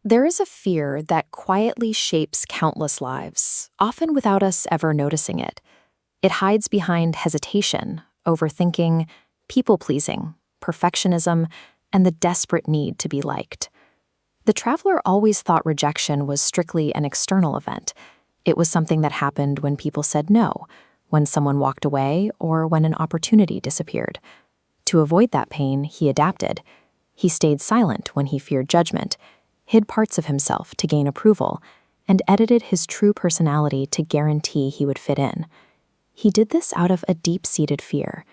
There is a fear that quietly shapes countless lives, often without us ever noticing it. It hides behind hesitation, overthinking, people-pleasing, perfectionism, and the desperate need to be liked. The traveler always thought rejection was strictly an external event. It was something that happened when people said no, when someone walked away, or when an opportunity disappeared. To avoid that pain, he adapted. He stayed silent when he feared judgment, hid parts of himself to gain approval, and edited his true personality to guarantee he would fit in. He did this out of a deep-seated fear.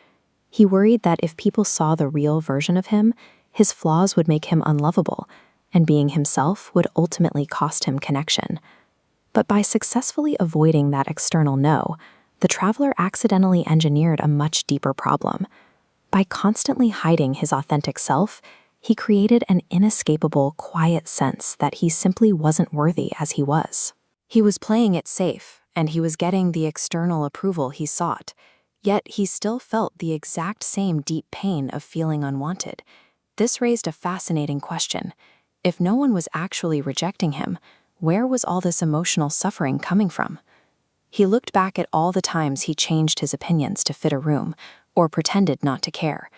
He worried that if people saw the real version of him, his flaws would make him unlovable, and being himself would ultimately cost him connection. But by successfully avoiding that external no, the traveler accidentally engineered a much deeper problem. By constantly hiding his authentic self, he created an inescapable, quiet sense that he simply wasn't worthy as he was. He was playing it safe, and he was getting the external approval he sought, yet he still felt the exact same deep pain of feeling unwanted. This raised a fascinating question. If no one was actually rejecting him, where was all this emotional suffering coming from? He looked back at all the times he changed his opinions to fit a room, or pretended not to care.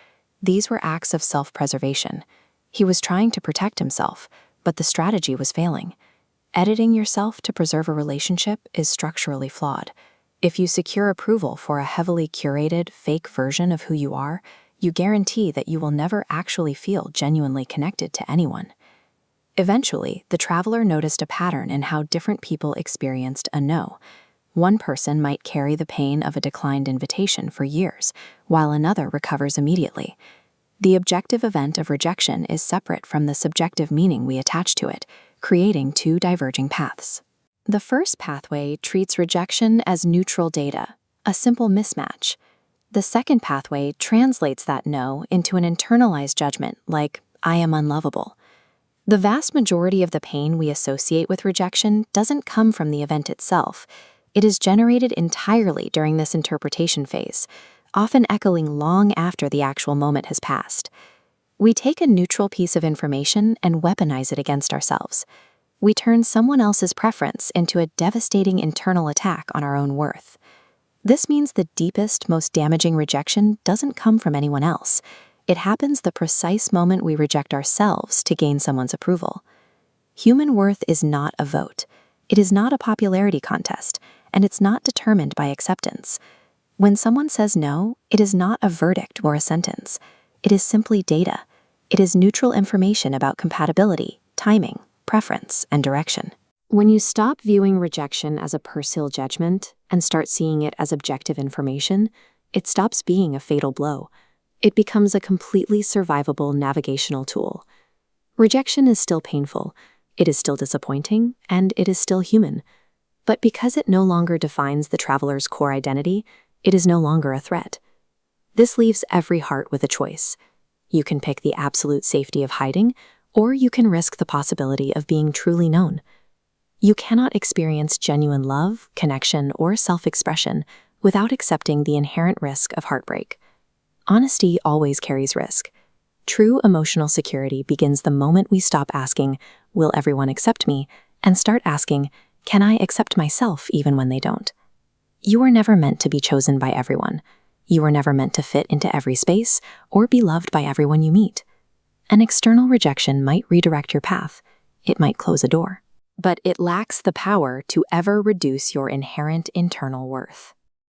These were acts of self-preservation. He was trying to protect himself, but the strategy was failing. Editing yourself to preserve a relationship is structurally flawed. If you secure approval for a heavily curated, fake version of who you are, you guarantee that you will never actually feel genuinely connected to anyone. Eventually, the traveler noticed a pattern in how different people experienced a no. One person might carry the pain of a declined invitation for years, while another recovers immediately. The objective event of rejection is separate from the subjective meaning we attach to it, creating two diverging paths. The first pathway treats rejection as neutral data, a simple mismatch. The second pathway translates that no into an internalized judgment like, I am unlovable. The vast majority of the pain we associate with rejection doesn't come from the event itself. It is generated entirely during this interpretation phase, often echoing long after the actual moment has passed. We take a neutral piece of information and weaponize it against ourselves. We turn someone else's preference into a devastating internal attack on our own worth. This means the deepest, most damaging rejection doesn't come from anyone else. It happens the precise moment we reject ourselves to gain someone's approval. Human worth is not a vote. It is not a popularity contest, and it's not determined by acceptance. When someone says no, it is not a verdict or a sentence. It is simply data. It is neutral information about compatibility, timing, preference, and direction. When you stop viewing rejection as a personal judgment and start seeing it as objective information, it stops being a fatal blow. It becomes a completely survivable navigational tool. Rejection is still painful, it is still disappointing, and it is still human. But because it no longer defines the traveler's core identity, it is no longer a threat. This leaves every heart with a choice. You can pick the absolute safety of hiding, or you can risk the possibility of being truly known. You cannot experience genuine love, connection, or self-expression without accepting the inherent risk of heartbreak. Honesty always carries risk. True emotional security begins the moment we stop asking, will everyone accept me, and start asking, can I accept myself even when they don't? You were never meant to be chosen by everyone. You were never meant to fit into every space or be loved by everyone you meet. An external rejection might redirect your path. It might close a door. But it lacks the power to ever reduce your inherent internal worth.